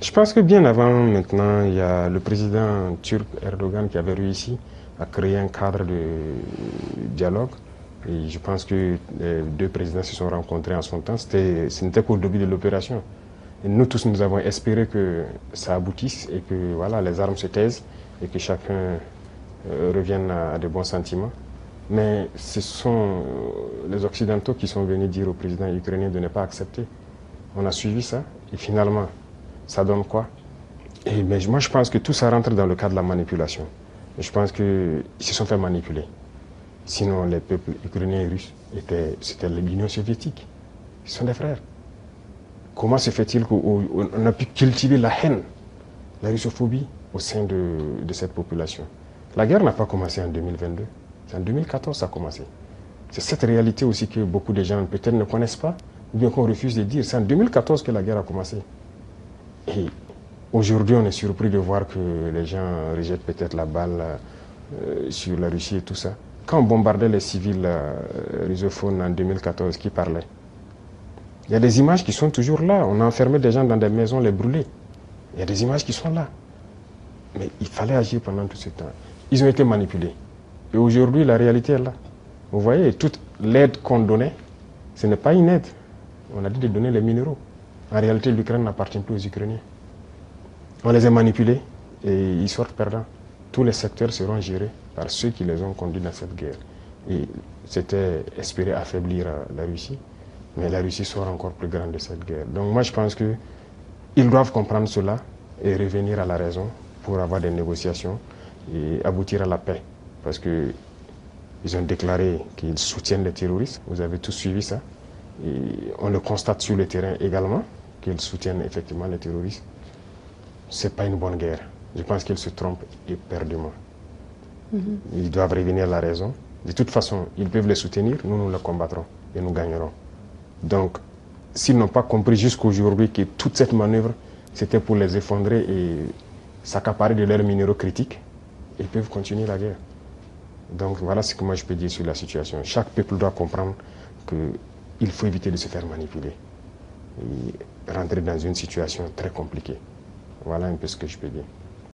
Je pense que bien avant maintenant, il y a le président turc Erdogan qui avait réussi à créer un cadre de dialogue. Et je pense que les deux présidents se sont rencontrés en son temps. Ce n'était qu'au début de l'opération. Et nous tous, nous avons espéré que ça aboutisse et que voilà, les armes se taisent et que chacun revienne à de bons sentiments. Mais ce sont les Occidentaux qui sont venus dire au président ukrainien de ne pas accepter. On a suivi ça et finalement, ça donne quoi? Mais moi, je pense que tout ça rentre dans le cadre de la manipulation. Et je pense qu'ils se sont fait manipuler. Sinon, les peuples ukrainiens et russes, c'était l'Union soviétique. Ils sont des frères. Comment se fait-il qu'on a pu cultiver la haine, la russophobie au sein de cette population? La guerre n'a pas commencé en 2022. C'est en 2014 que ça a commencé. C'est cette réalité aussi que beaucoup de gens peut-être ne connaissent pas, ou bien qu'on refuse de dire. C'est en 2014 que la guerre a commencé. Et aujourd'hui, on est surpris de voir que les gens rejettent peut-être la balle sur la Russie et tout ça. Quand on bombardait les civils russophones en 2014, qui parlaient? Il y a des images qui sont toujours là. On a enfermé des gens dans des maisons, les brûlés. Il y a des images qui sont là. Mais il fallait agir pendant tout ce temps. Ils ont été manipulés. Et aujourd'hui, la réalité est là. Vous voyez, toute l'aide qu'on donnait, ce n'est pas une aide. On a dit de donner les minéraux. En réalité, l'Ukraine n'appartient plus aux Ukrainiens. On les a manipulés et ils sortent perdants. Tous les secteurs seront gérés par ceux qui les ont conduits dans cette guerre. Et c'était espérer affaiblir la Russie. Mais la Russie sort encore plus grande de cette guerre. Donc moi, je pense qu'ils doivent comprendre cela et revenir à la raison pour avoir des négociations et aboutir à la paix. Parce qu'ils ont déclaré qu'ils soutiennent les terroristes. Vous avez tous suivi ça. Et on le constate sur le terrain également, qu'ils soutiennent effectivement les terroristes. Ce n'est pas une bonne guerre. Je pense qu'ils se trompent éperdument. Ils doivent revenir à la raison. De toute façon, ils peuvent les soutenir, nous les combattrons et nous gagnerons. Donc, s'ils n'ont pas compris jusqu'aujourd'hui que toute cette manœuvre, c'était pour les effondrer et s'accaparer de leurs minéraux critiques, ils peuvent continuer la guerre. Donc, voilà ce que moi je peux dire sur la situation. Chaque peuple doit comprendre qu'il faut éviter de se faire manipuler et rentrer dans une situation très compliquée. Voilà un peu ce que je peux dire.